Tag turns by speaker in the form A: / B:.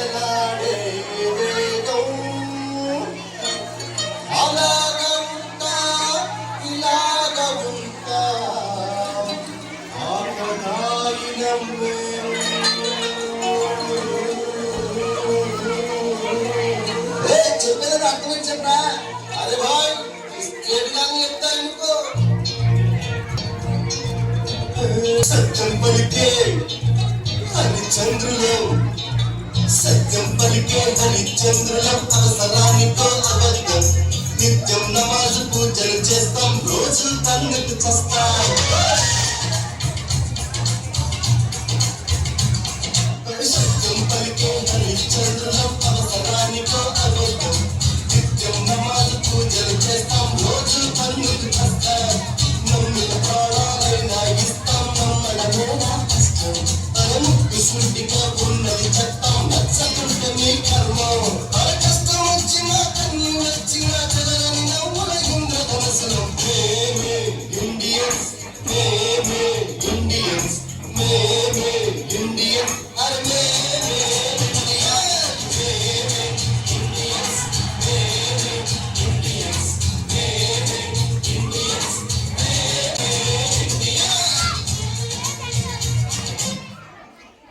A: వేలాడే వేగం అలాగ ఉంటా ఇలాగ ఉంటా ఆకదాయినం చెప్పేది అర్థమని చెప్పరా అరే భాయ్ స్ట్రేట్గానే చెప్తా ఎందుకో సత్యం పలికే హరిచంద్రులం సత్యం పలికే హరిచంద్రులం అవసరానికో అబద్ధం నిత్యం నమాజు పూజలు చేస్తాం రోజులు తన్నట్టు చేస్తాం సత్యం పలికే హరిచంద్రులం అవసరానికో అబద్ధం నిత్యం నమాజు పూజలు చేస్తాం రోజులు తన్నట్టు చేస్తాం నమ్మిన ప్రాణాలైనా ఇస్తాం నమ్మడమేనా కష్టం తనముక్కు సుంటిగా ఉన్నది చట్టం నచ్చకుంటే మీ కర్మం అర కష్టం వచ్చినా కన్నీ వచ్చినా చదరని నవ్వుల ఇంద్రధనసులు మేమే ఇండియన్స్ మేమే ఇండియన్స్ మేమే ఇండియన్స్